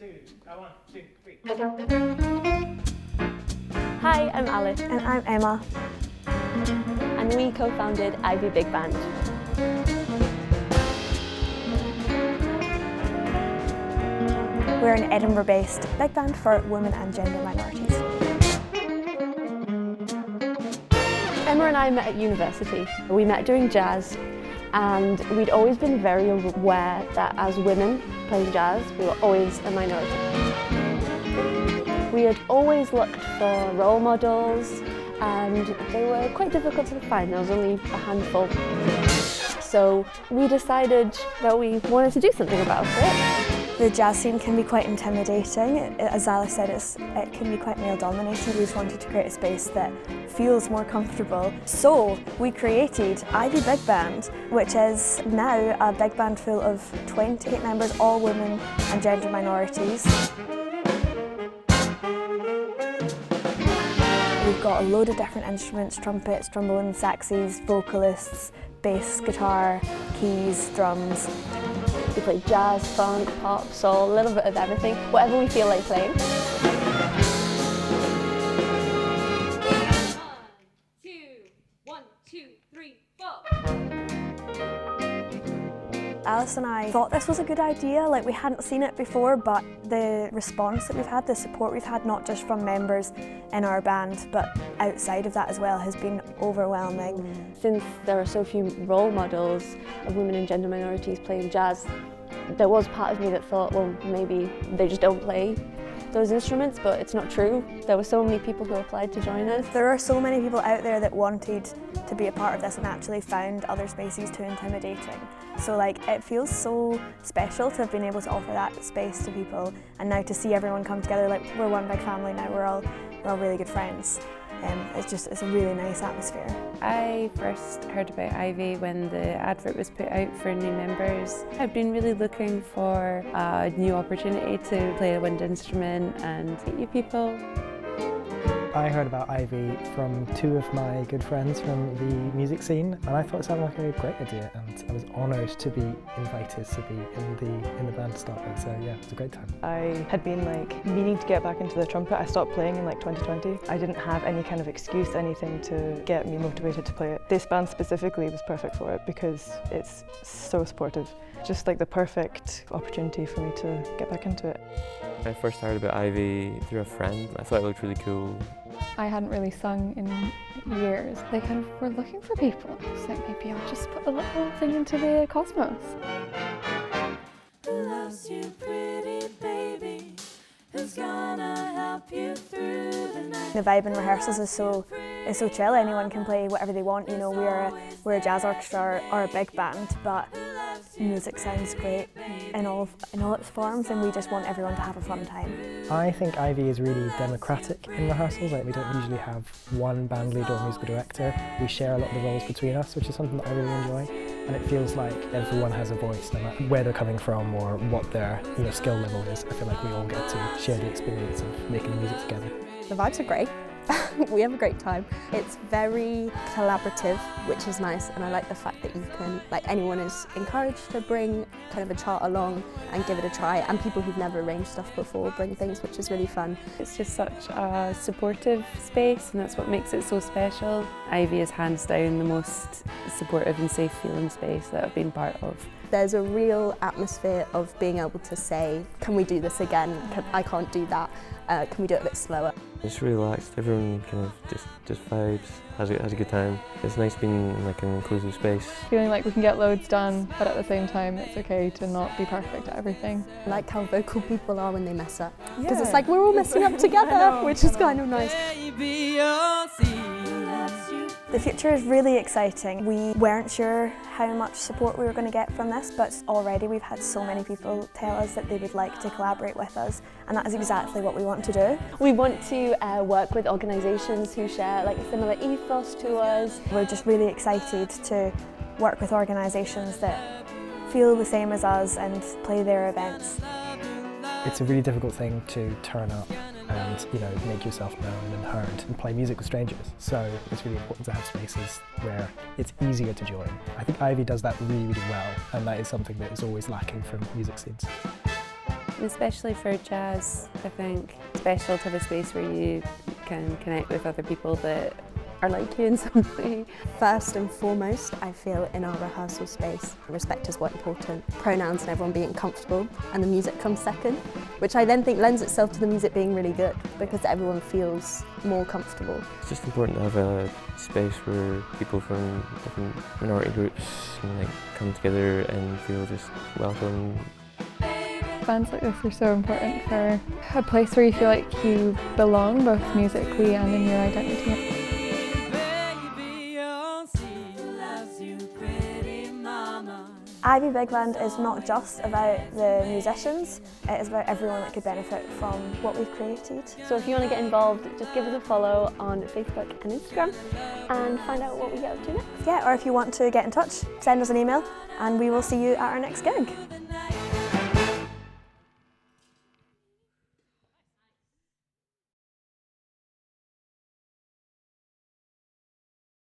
One, two, three. Hi, I'm Alice. And I'm Emma. And we co-founded Ivy Big Band. We're an Edinburgh-based big band for women and gender minorities. Emma and I met at university. We met doing jazz, and we'd always been very aware that as women playing jazz, we were always a minority. We had always looked for role models, and they were quite difficult to find. There was only a handful. So we decided that we wanted to do something about it. The jazz scene can be quite intimidating. As Alice said, it can be quite male-dominated. We just wanted to create a space that feels more comfortable. So we created Ivy Big Band, which is now a big band full of 28 members, all women and gender minorities. We've got a load of different instruments: trumpets, trombones, saxes, vocalists, bass, guitar, keys, drums. We play jazz, funk, pop, soul, a little bit of everything, whatever we feel like playing. One, two, three, four. Alice and I thought this was a good idea. Like, we hadn't seen it before, but the response that we've had, the support we've had, not just from members in our band, but outside of that as well, has been overwhelming. Since there are so few role models of women and gender minorities playing jazz, there was part of me that thought, well, maybe they just don't play those instruments, but it's not true. There were so many people who applied to join us. There are so many people out there that wanted to be a part of this and actually found other spaces too intimidating. So it feels so special to have been able to offer that space to people, and now to see everyone come together. We're one big family now, we're all really good friends. It's a really nice atmosphere. I first heard about Ivy when the advert was put out for new members. I've been really looking for a new opportunity to play a wind instrument and meet new people. I heard about Ivy from two of my good friends from the music scene, and I thought it sounded like a great idea, and I was honoured to be invited to be in the band to start with. So yeah, it was a great time. I had been meaning to get back into the trumpet. I stopped playing in 2020. I didn't have any kind of excuse, anything to get me motivated to play it. This band specifically was perfect for it because it's so supportive. Just the perfect opportunity for me to get back into it. I first heard about Ivy through a friend. I thought it looked really cool. I hadn't really sung in years. They kind of were looking for people. I was like, maybe I'll just put a little thing into the cosmos. Who loves you, pretty baby? Who's gonna help you through the night? The vibe in rehearsals is so chill. Anyone can play whatever they want. You know, we're a jazz orchestra or a big band, but music sounds great in all its forms, and we just want everyone to have a fun time. I think Ivy is really democratic in rehearsals. We don't usually have one band leader or musical director. We share a lot of the roles between us, which is something that I really enjoy. And it feels like everyone has a voice, no matter where they're coming from or what their skill level is. I feel like we all get to share the experience of making the music together. The vibes are great. We have a great time. It's very collaborative, which is nice, and I like the fact that you can, anyone is encouraged to bring kind of a chart along and give it a try, and people who've never arranged stuff before bring things, which is really fun. It's just such a supportive space, and that's what makes it so special. Ivy is hands down the most supportive and safe feeling space that I've been part of. There's a real atmosphere of being able to say, can we do this again? I can't do that. Can we do it a bit slower? It's really relaxed. Everyone kind of just vibes, has a good time. It's nice being in an inclusive space. Feeling like we can get loads done, but at the same time it's okay to not be perfect at everything. I like how vocal people are when they mess up. Because it's like we're all messing up together, which is kind of nice. The future is really exciting. We weren't sure how much support we were going to get from this, but already we've had so many people tell us that they would like to collaborate with us, and that is exactly what we want to do. We want to work with organisations who share a similar ethos to us. We're just really excited to work with organisations that feel the same as us and play their events. It's a really difficult thing to turn up and make yourself known and heard and play music with strangers. So it's really important to have spaces where it's easier to join. I think Ivy does that really, really well, and that is something that is always lacking from music scenes. And especially for jazz, I think it's special to have a space where you can connect with other people that are like you in some way. First and foremost, I feel in our rehearsal space, respect is what important. Pronouns and everyone being comfortable, and the music comes second, which I then think lends itself to the music being really good because everyone feels more comfortable. It's just important to have a space where people from different minority groups can like come together and feel just welcome. Bands like this are so important for a place where you feel like you belong, both musically and in your identity. Ivy Big Band is not just about the musicians, it is about everyone that could benefit from what we've created. So if you want to get involved, just give us a follow on Facebook and Instagram and find out what we get up to next. Yeah, or if you want to get in touch, send us an email and we will see you at our next gig.